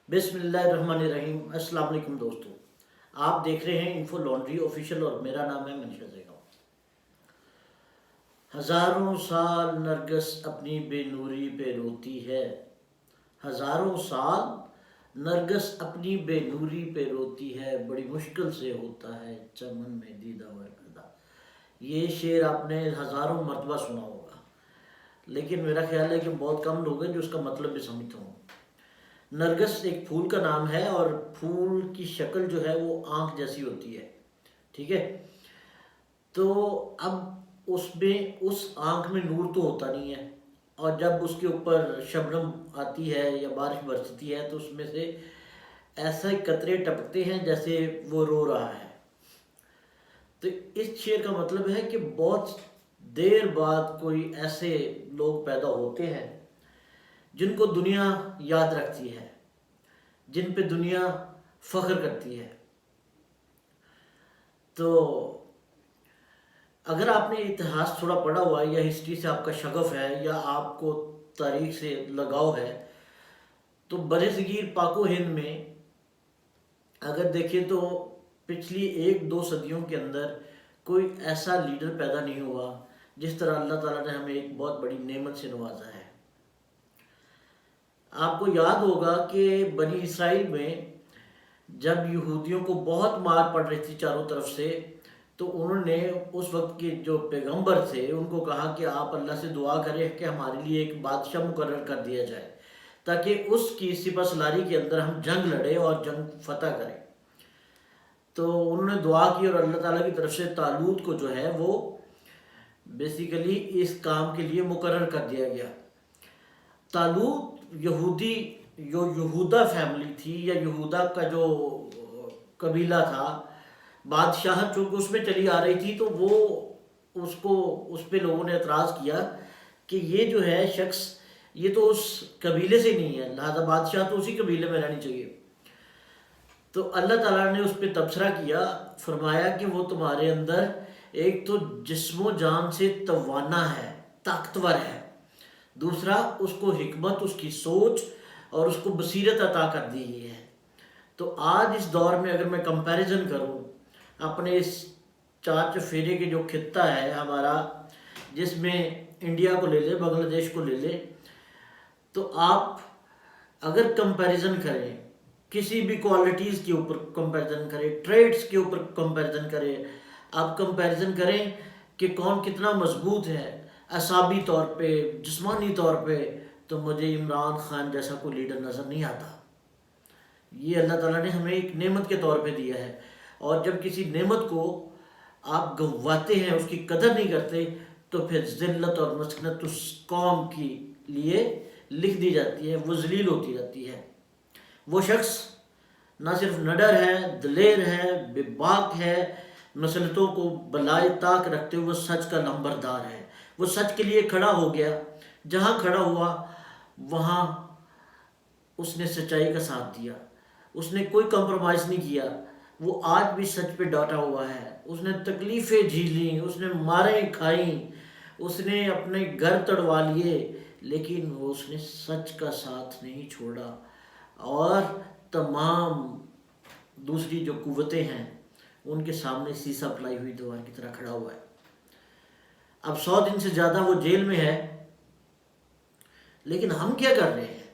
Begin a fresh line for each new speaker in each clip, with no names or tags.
بسم اللہ الرحمن الرحیم۔ السلام علیکم دوستو، آپ دیکھ رہے ہیں انفو لانڈری آفیشیل اور میرا نام ہے منشا زیگاؤں۔ ہزاروں سال نرگس اپنی بے نوری پہ روتی ہے، ہزاروں سال نرگس اپنی بے نوری پہ روتی ہے، بڑی مشکل سے ہوتا ہے چمن میں دیدہ و پیدا۔ یہ شعر آپ نے ہزاروں مرتبہ سنا ہوگا، لیکن میرا خیال ہے کہ بہت کم لوگ ہیں جو اس کا مطلب بھی سمجھتے ہوں۔ نرگس ایک پھول کا نام ہے اور پھول کی شکل جو ہے وہ آنکھ جیسی ہوتی ہے، ٹھیک ہے۔ تو اب اس آنکھ میں نور تو ہوتا نہیں ہے، اور جب اس کے اوپر شبنم آتی ہے یا بارش برستی ہے تو اس میں سے ایسے قطرے ٹپکتے ہیں جیسے وہ رو رہا ہے۔ تو اس شعر کا مطلب ہے کہ بہت دیر بعد کوئی ایسے لوگ پیدا ہوتے ہیں جن کو دنیا یاد رکھتی ہے، جن پہ دنیا فخر کرتی ہے۔ تو اگر آپ نے اتہاس تھوڑا پڑھا ہوا ہے یا ہسٹری سے آپ کا شغف ہے یا آپ کو تاریخ سے لگاؤ ہے، تو بر صغیر پاک و ہند میں اگر دیکھیں تو پچھلی 1-2 صدیوں کے اندر کوئی ایسا لیڈر پیدا نہیں ہوا جس طرح اللہ تعالیٰ نے ہمیں ایک بہت بڑی نعمت سے نوازا ہے۔ آپ کو یاد ہوگا کہ بنی اسرائیل میں جب یہودیوں کو بہت مار پڑ رہی تھی چاروں طرف سے، تو انہوں نے اس وقت کے جو پیغمبر تھے ان کو کہا کہ آپ اللہ سے دعا کریں کہ ہمارے لیے ایک بادشاہ مقرر کر دیا جائے تاکہ اس کی سپہ سالاری کے اندر ہم جنگ لڑیں اور جنگ فتح کریں۔ تو انہوں نے دعا کی اور اللہ تعالیٰ کی طرف سے طالوت کو جو ہے وہ بیسیکلی اس کام کے لیے مقرر کر دیا گیا۔ طالوت یہودی جو یہودا فیملی تھی یا یہودا کا جو قبیلہ تھا، بادشاہ چونکہ اس میں چلی آ رہی تھی تو وہ اس پہ لوگوں نے اعتراض کیا کہ یہ جو ہے شخص یہ تو اس قبیلے سے نہیں ہے، لہذا بادشاہ تو اسی قبیلے میں رہنی چاہیے۔ تو اللہ تعالیٰ نے اس پہ تبصرہ کیا، فرمایا کہ وہ تمہارے اندر ایک تو جسم و جان سے توانا ہے، طاقتور ہے، دوسرا اس کو حکمت، اس کی سوچ اور اس کو بصیرت عطا کر دی گئی ہے۔ تو آج اس دور میں اگر میں کمپیریزن کروں اپنے اس چار چفیرے کے جو خطہ ہے ہمارا، جس میں انڈیا کو لے لے، بنگلہ دیش کو لے لے، تو آپ اگر کمپیریزن کریں کسی بھی کوالٹیز کے اوپر کمپیریزن کریں، ٹریڈز کے اوپر کمپیریزن کریں، آپ کمپیریزن کریں کہ کون کتنا مضبوط ہے اعصابی طور پہ، جسمانی طور پہ، تو مجھے عمران خان جیسا کوئی لیڈر نظر نہیں آتا۔ یہ اللہ تعالیٰ نے ہمیں ایک نعمت کے طور پہ دیا ہے، اور جب کسی نعمت کو آپ گنواتے ہیں، اس کی قدر نہیں کرتے، تو پھر ذلت اور مسکنت اس قوم کی لیے لکھ دی جاتی ہے، وہ ذلیل ہوتی جاتی ہے۔ وہ شخص نہ صرف نڈر ہے، دلیر ہے، بے باک ہے، مسلطوں کو بلائے طاق رکھتے ہوئے سچ کا نمبردار ہے۔ وہ سچ کے لیے کھڑا ہو گیا، جہاں کھڑا ہوا وہاں اس نے سچائی کا ساتھ دیا، اس نے کوئی کمپرومائز نہیں کیا۔ وہ آج بھی سچ پہ ڈٹا ہوا ہے، اس نے تکلیفیں جھیلیں، اس نے ماریں کھائیں، اس نے اپنے گھر تڑوا لیے، لیکن اس نے سچ کا ساتھ نہیں چھوڑا، اور تمام دوسری جو قوتیں ہیں ان کے سامنے سیسا پلائی ہوئی دیوار کی طرح کھڑا ہوا ہے۔ اب 100 دن سے زیادہ وہ جیل میں ہے، لیکن ہم کیا کر رہے ہیں؟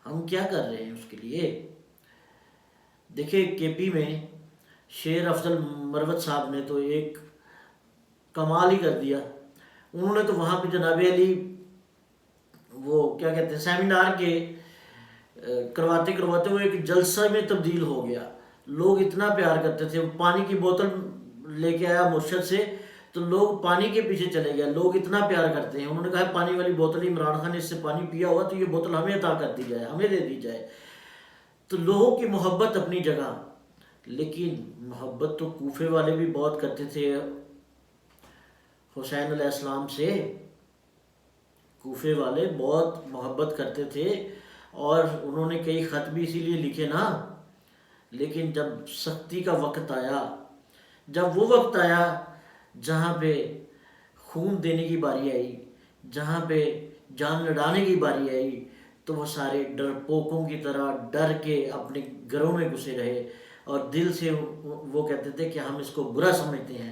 ہم کیا کر رہے ہیں اس کے لیے؟ دیکھیں کے پی میں شیر افضل مروت صاحب نے تو ایک کمال ہی کر دیا۔ انہوں نے تو وہاں پہ جناب علی وہ کیا کہتے ہیں سیمینار کے کرواتے کرواتے وہ ایک جلسہ میں تبدیل ہو گیا۔ لوگ اتنا پیار کرتے تھے، پانی کی بوتل لے کے آیا مرشد سے تو لوگ پانی کے پیچھے چلے گئے، لوگ اتنا پیار کرتے ہیں۔ انہوں نے کہا پانی والی بوتل عمران خان نے اس سے پانی پیا ہوا تو یہ بوتل ہمیں عطا کر دی جائے، ہمیں دے دی جائے۔ تو لوگوں کی محبت اپنی جگہ، لیکن محبت تو کوفے والے بھی بہت کرتے تھے حسین علیہ السلام سے۔ کوفے والے بہت محبت کرتے تھے اور انہوں نے کئی خط بھی اسی لیے لکھے نا، لیکن جب سختی کا وقت آیا، جب وہ وقت آیا جہاں پہ خون دینے کی باری آئی، جہاں پہ جان لڑانے کی باری آئی، تو وہ سارے ڈرپوکوں کی طرح ڈر کے اپنے گھروں میں گھسے رہے، اور دل سے وہ کہتے تھے کہ ہم اس کو برا سمجھتے ہیں۔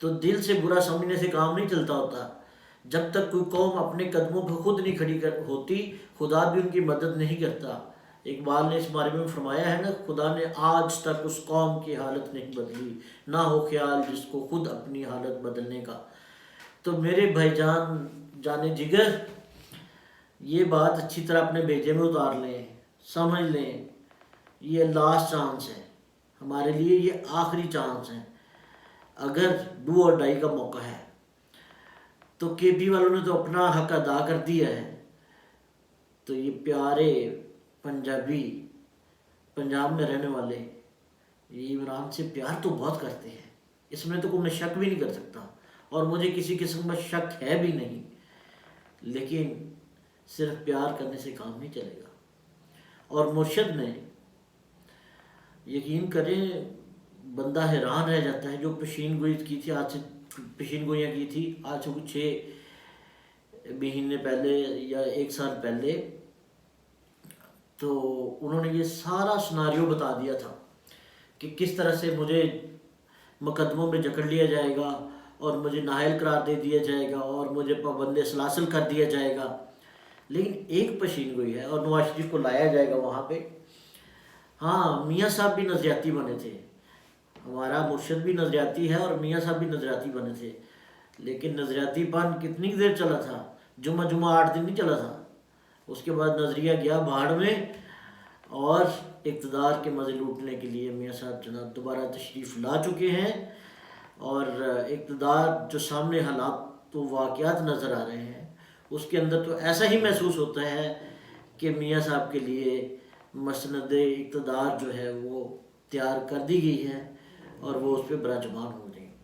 تو دل سے برا سمجھنے سے کام نہیں چلتا ہوتا۔ جب تک کوئی قوم اپنے قدموں پہ خود نہیں کھڑی ہوتی، خدا بھی ان کی مدد نہیں کرتا۔ اقبال نے اس بارے میں فرمایا ہے نا، خدا نے آج تک اس قوم کی حالت نہیں بدلی، نہ ہو خیال جس کو خود اپنی حالت بدلنے کا۔ تو میرے بھائی جان، جانے جگر، یہ بات اچھی طرح اپنے بیجے میں اتار لیں، سمجھ لیں، یہ لاسٹ چانس ہے ہمارے لیے، یہ آخری چانس ہے۔ اگر ڈو اور ڈائی کا موقع ہے تو کے پی والوں نے تو اپنا حق ادا کر دیا ہے، تو یہ پیارے پنجابی، پنجاب میں رہنے والے، یہ عمران سے پیار تو بہت کرتے ہیں، اس میں تو کوئی میں شک بھی نہیں کر سکتا، اور مجھے کسی قسم کا شک ہے بھی نہیں، لیکن صرف پیار کرنے سے کام نہیں چلے گا۔ اور مرشد نے، یقین کریں بندہ حیران رہ جاتا ہے، جو پیشین گوئی کی تھی، آج سے پیشین گوئیاں کی تھی آج سے کچھ 6 مہینے پہلے یا 1 سال پہلے، تو انہوں نے یہ سارا سناریو بتا دیا تھا کہ کس طرح سے مجھے مقدموں میں جکڑ لیا جائے گا، اور مجھے نااہل قرار دے دیا جائے گا، اور مجھے پابند سلاسل کر دیا جائے گا۔ لیکن ایک پیشین گوئی ہے، اور نواز شریف کو لایا جائے گا وہاں پہ۔ ہاں، میاں صاحب بھی نظریاتی بنے تھے، ہمارا مرشد بھی نظریاتی ہے، اور میاں صاحب بھی نظریاتی بنے تھے، لیکن نظریاتی پن کتنی دیر چلا تھا؟ جمعہ 8 دن نہیں چلا تھا، اس کے بعد نظریہ گیا بھاڑ میں، اور اقتدار کے مزے لوٹنے کے لیے میاں صاحب جناب دوبارہ تشریف لا چکے ہیں، اور اقتدار جو سامنے حالات تو واقعات نظر آ رہے ہیں، اس کے اندر تو ایسا ہی محسوس ہوتا ہے کہ میاں صاحب کے لیے مسند اقتدار جو ہے وہ تیار کر دی گئی ہے، اور وہ اس پہ براجمان ہو رہی ہیں۔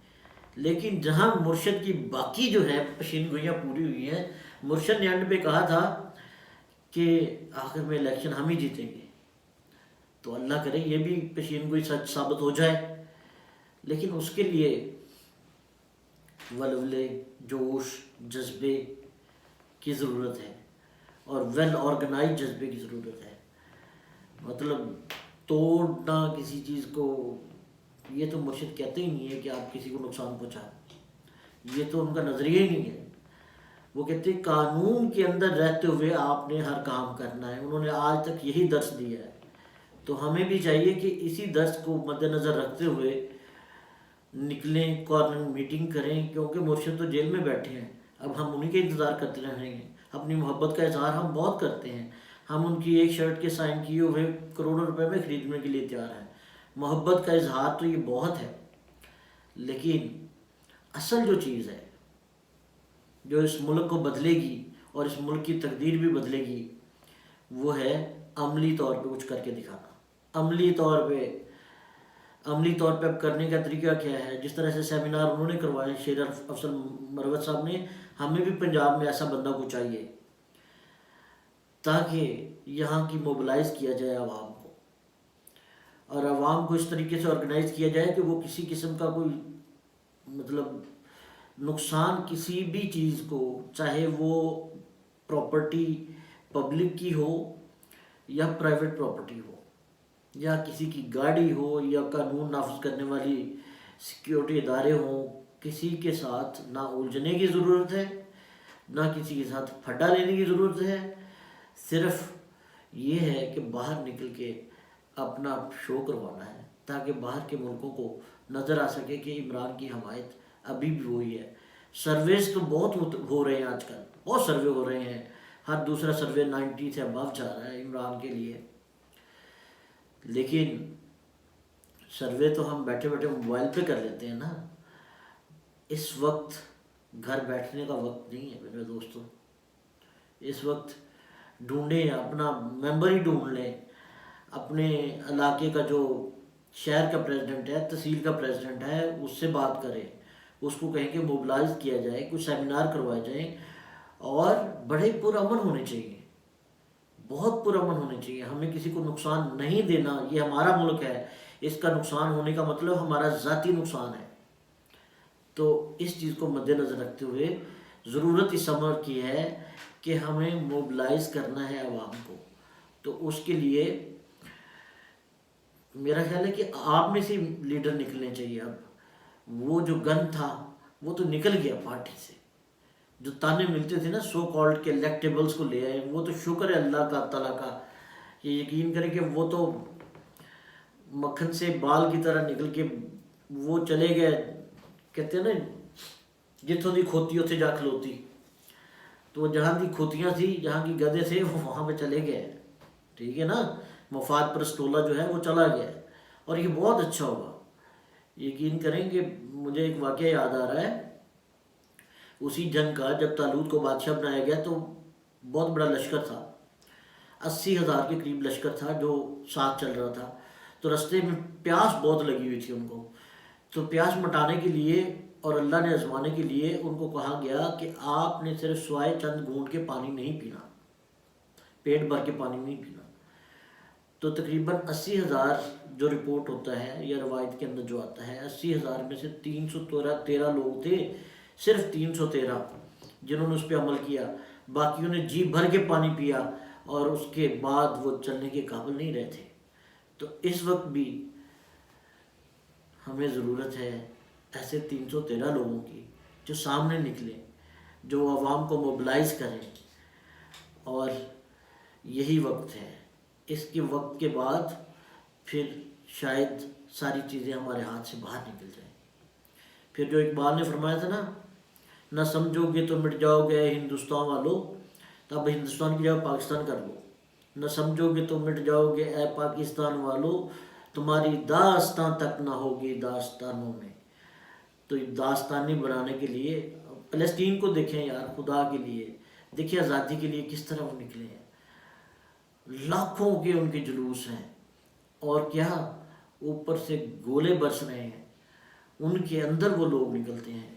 لیکن جہاں مرشد کی باقی جو ہے پیشین گوئیاں پوری ہوئی ہیں، مرشد نے اینڈ پہ کہا تھا کہ آخر میں الیکشن ہم ہی جیتیں گے، تو اللہ کرے یہ بھی پیشین گوئی سچ ثابت ہو جائے، لیکن اس کے لیے ولولے، جوش، جذبے کی ضرورت ہے، اور ویل آرگنائز جذبے کی ضرورت ہے۔ مطلب توڑنا کسی چیز کو، یہ تو مرشد کہتے ہی نہیں ہے کہ آپ کسی کو نقصان پہنچائیں، یہ تو ان کا نظریہ ہی نہیں ہے۔ وہ کہتے ہیں قانون کے اندر رہتے ہوئے آپ نے ہر کام کرنا ہے، انہوں نے آج تک یہی درس دیا ہے، تو ہمیں بھی چاہیے کہ اسی درس کو مد نظر رکھتے ہوئے نکلیں، کارنر میٹنگ کریں، کیونکہ مرشد تو جیل میں بیٹھے ہیں، اب ہم انہی کے انتظار کرتے رہیں گے۔ اپنی محبت کا اظہار ہم بہت کرتے ہیں، ہم ان کی ایک شرٹ کے سائن کیے ہوئے کروڑوں روپے میں خریدنے کے لیے تیار ہیں، محبت کا اظہار تو یہ بہت ہے، لیکن اصل جو چیز ہے جو اس ملک کو بدلے گی اور اس ملک کی تقدیر بھی بدلے گی، وہ ہے عملی طور پہ کچھ کر کے دکھانا۔ عملی طور پہ اب کرنے کا طریقہ کیا ہے؟ جس طرح سے سیمینار انہوں نے کروائے، شیر افضل مروت صاحب نے، ہمیں بھی پنجاب میں ایسا بندہ کو چاہیے تاکہ یہاں کی موبلائز کیا جائے عوام کو، اور عوام کو اس طریقے سے آرگنائز کیا جائے کہ وہ کسی قسم کا کوئی مطلب نقصان کسی بھی چیز کو، چاہے وہ پراپرٹی پبلک کی ہو یا پرائیویٹ پراپرٹی ہو، یا کسی کی گاڑی ہو، یا قانون نافذ کرنے والی سیکیورٹی ادارے ہوں، کسی کے ساتھ نہ الجھنے کی ضرورت ہے، نہ کسی کے ساتھ پھڈا لینے کی ضرورت ہے۔ صرف یہ ہے کہ باہر نکل کے اپنا شو کروانا ہے، تاکہ باہر کے ملکوں کو نظر آ سکے کہ عمران کی حمایت ابھی بھی وہی ہے۔ سرویز تو بہت ہو رہے ہیں، آج کل بہت سروے ہو رہے ہیں، ہر دوسرا سروے 90 سے ابو جا رہا ہے عمران کے لیے، لیکن سروے تو ہم بیٹھے بیٹھے موبائل پہ کر لیتے ہیں نا۔ اس وقت گھر بیٹھنے کا وقت نہیں ہے میرے دوستوں، اس وقت ڈھونڈیں، اپنا ممبر ہی ڈھونڈ لیں، اپنے علاقے کا جو شہر کا پریزیڈنٹ ہے، تحصیل کا پریزیڈنٹ ہے، اس سے بات کریں، اس کو کہیں کہ موبلائز کیا جائے، کچھ سیمینار کروائے جائیں، اور بڑے پرامن ہونے چاہیے، بہت پرامن ہونے چاہیے۔ ہمیں کسی کو نقصان نہیں دینا، یہ ہمارا ملک ہے، اس کا نقصان ہونے کا مطلب ہمارا ذاتی نقصان ہے۔ تو اس چیز کو مد نظر رکھتے ہوئے ضرورت اس امر کی ہے کہ ہمیں موبلائز کرنا ہے عوام کو، تو اس کے لیے میرا خیال ہے کہ آپ میں سے لیڈر نکلنے چاہیے۔ اب وہ جو گن تھا وہ تو نکل گیا پارٹی سے، جو تانے ملتے تھے نا سو کالڈ کے الیکٹیبلز کو لے آئے، وہ تو شکر ہے اللہ کا تعالیٰ کا کہ یقین کریں کہ وہ تو مکھن سے بال کی طرح نکل کے وہ چلے گئے، کہتے ہیں نا جتوں دی کھوتی اتنے جا کھلوتی، تو وہ جہاں دی کھوتیاں تھی، جہاں کی گدے تھے، وہ وہاں پہ چلے گئے، ٹھیک ہے نا، مفاد پرستولہ جو ہے وہ چلا گیا، اور یہ بہت اچھا ہوگا۔ یقین کریں کہ مجھے ایک واقعہ یاد آ رہا ہے اسی جنگ کا، جب طالوت کو بادشاہ بنایا گیا تو بہت بڑا لشکر تھا، 80,000 کے قریب لشکر تھا جو ساتھ چل رہا تھا، تو رستے میں پیاس بہت لگی ہوئی تھی ان کو، تو پیاس مٹانے کے لیے اور اللہ نے آزمانے کے لیے ان کو کہا گیا کہ آپ نے صرف سوائے چند گھونٹ کے پانی نہیں پینا، پیٹ بھر کے پانی نہیں پینا۔ تو تقریباً 80,000 جو رپورٹ ہوتا ہے یا روایت کے اندر جو آتا ہے، 80,000 میں سے 313 لوگ تھے، صرف 313 جنہوں نے اس پہ عمل کیا، باقیوں نے جی بھر کے پانی پیا اور اس کے بعد وہ چلنے کے قابل نہیں رہے تھے۔ تو اس وقت بھی ہمیں ضرورت ہے ایسے 313 لوگوں کی جو سامنے نکلیں، جو عوام کو موبلائز کریں، اور یہی وقت ہے۔ اس کے وقت کے بعد پھر شاید ساری چیزیں ہمارے ہاتھ سے باہر نکل جائیں۔ پھر جو اقبال نے فرمایا تھا نا، نہ سمجھو گے تو مٹ جاؤ گے ہندوستان والو، تو اب ہندوستان کی جگہ پاکستان کر لو، نہ سمجھو گے تو مٹ جاؤ گے اے پاکستان والو، تمہاری داستان تک نہ ہوگی داستانوں میں۔ تو داستانی بنانے کے لیے فلسطین کو دیکھیں یار، خدا کے لیے دیکھیں، آزادی کے لیے کس طرح وہ نکلے ہیں، لاکھوں کے ان کے جلوس ہیں، اور کیا اوپر سے گولے برس رہے ہیں، ان کے اندر وہ لوگ نکلتے ہیں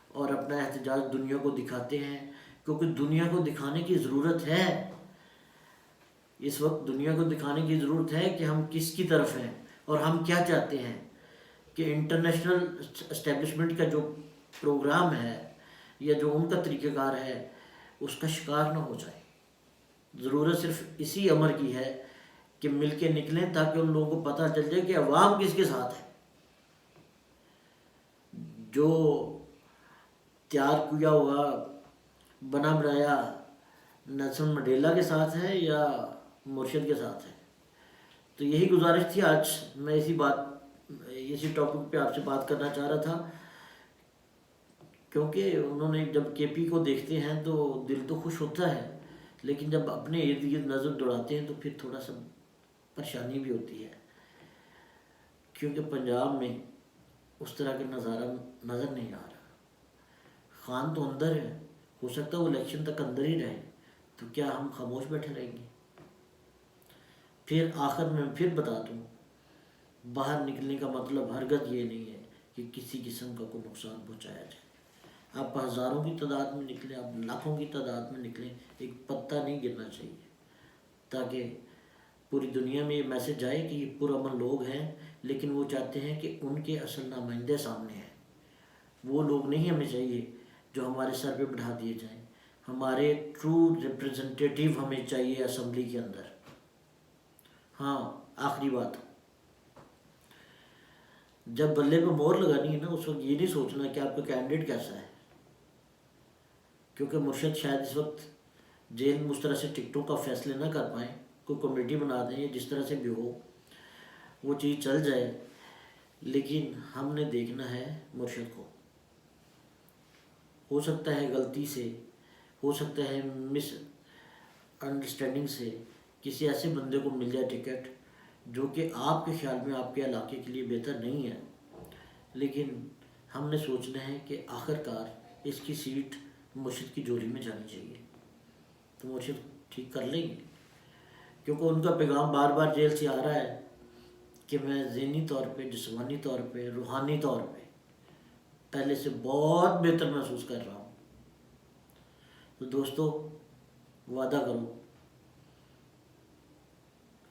اور اپنا احتجاج دنیا کو دکھاتے ہیں، کیونکہ دنیا کو دکھانے کی ضرورت ہے۔ اس وقت دنیا کو دکھانے کی ضرورت ہے کہ ہم کس کی طرف ہیں اور ہم کیا چاہتے ہیں، کہ انٹرنیشنل اسٹیبلشمنٹ کا جو پروگرام ہے یا جو ان کا طریقہ کار ہے اس کا شکار نہ ہو جائے۔ ضرورت صرف اسی امر کی ہے کہ مل کے نکلیں، تاکہ ان لوگوں کو پتہ چل جائے کہ عوام کس کے ساتھ ہے، جو تیار کیا ہوا بنا بنایا نیلسن منڈیلا کے ساتھ ہے یا مرشد کے ساتھ ہے۔ تو یہی گزارش تھی، آج میں اسی ٹاپک پہ آپ سے بات کرنا چاہ رہا تھا، کیونکہ انہوں نے جب کے پی کو دیکھتے ہیں تو دل تو خوش ہوتا ہے، لیکن جب اپنے ارد گرد نظر دوڑاتے ہیں تو پھر تھوڑا سا پریشانی بھی ہوتی ہے، کیونکہ پنجاب میں اس طرح کا نظارہ نظر نہیں آ رہا۔ خان تو اندر ہے، ہو سکتا ہے وہ الیکشن تک اندر ہی رہے، تو کیا ہم خاموش بیٹھے رہیں گے؟ پھر آخر میں پھر بتا دوں، باہر نکلنے کا مطلب ہرگز یہ نہیں ہے کہ کسی قسم کا کوئی نقصان پہنچایا جائے۔ آپ ہزاروں کی تعداد میں نکلیں، آپ لاکھوں کی تعداد میں نکلیں، ایک پتہ نہیں گرنا چاہیے، تاکہ پوری دنیا میں یہ میسج جائے کہ یہ پرامن لوگ ہیں، لیکن وہ چاہتے ہیں کہ ان کے اصل نمائندے سامنے ہیں۔ وہ لوگ نہیں ہمیں چاہیے جو ہمارے سر پہ بٹھا دیے جائیں، ہمارے ٹرو ریپرزنٹیٹیو ہمیں چاہیے اسمبلی کے اندر۔ ہاں، آخری بات، جب بلے پہ مہر لگانی ہے نا، اس وقت یہ نہیں سوچنا کہ آپ کا کینڈیڈیٹ کیسا ہے، کیونکہ مرشد شاید اس وقت جیل میں اس طرح سے ٹکٹوں کا فیصلے نہ کر پائیں، کوئی کمیٹی بنا دیں یا جس طرح سے بھی ہو وہ چیز چل جائے، لیکن ہم نے دیکھنا ہے مرشد کو۔ ہو سکتا ہے غلطی سے، ہو سکتا ہے مس انڈرسٹینڈنگ سے کسی ایسے بندے کو مل جائے ٹکٹ جو کہ آپ کے خیال میں آپ کے علاقے کے لیے بہتر نہیں ہے، لیکن ہم نے سوچنا ہے کہ آخر کار اس کی سیٹ مرشد کی جولی میں جانی چاہیے، تو مرشد ٹھیک کر لیں گے، کیونکہ ان کا پیغام بار بار جیل سے آ رہا ہے کہ میں ذہنی طور پہ، جسمانی طور پہ، روحانی طور پہ پہلے سے بہت بہتر محسوس کر رہا ہوں۔ تو دوستو، وعدہ کرو،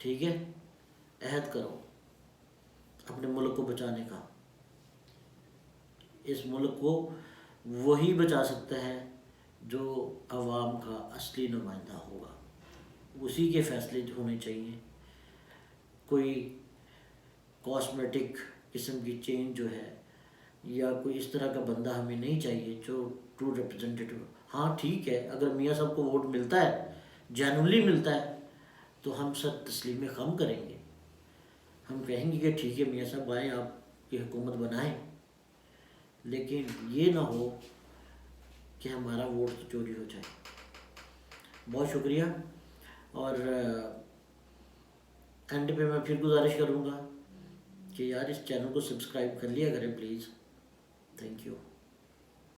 ٹھیک ہے، عہد کرو اپنے ملک کو بچانے کا۔ اس ملک کو وہی بچا سکتا ہے جو عوام کا اصلی نمائندہ ہوگا، اسی کے فیصلے ہونے چاہیے. کوئی کاسمیٹک قسم کی چینج جو ہے یا کوئی اس طرح کا بندہ ہمیں نہیں چاہیے جو ٹرو ریپرزنٹیٹیو. ہاں ٹھیک ہے، اگر میاں صاحب کو ووٹ ملتا ہے، جینولی ملتا ہے، تو ہم سب تسلیم خم کریں گے. ہم کہیں گے کہ ٹھیک ہے میاں صاحب آئیں، آپ کی حکومت بنائیں، لیکن یہ نہ ہو کہ ہمارا ووٹ تو چوری ہو جائے. بہت شکریہ. اور اینڈ پہ میں پھر گزارش کروں گا کہ یار اس چینل کو سبسکرائب کر لیا کریں پلیز. Thank you.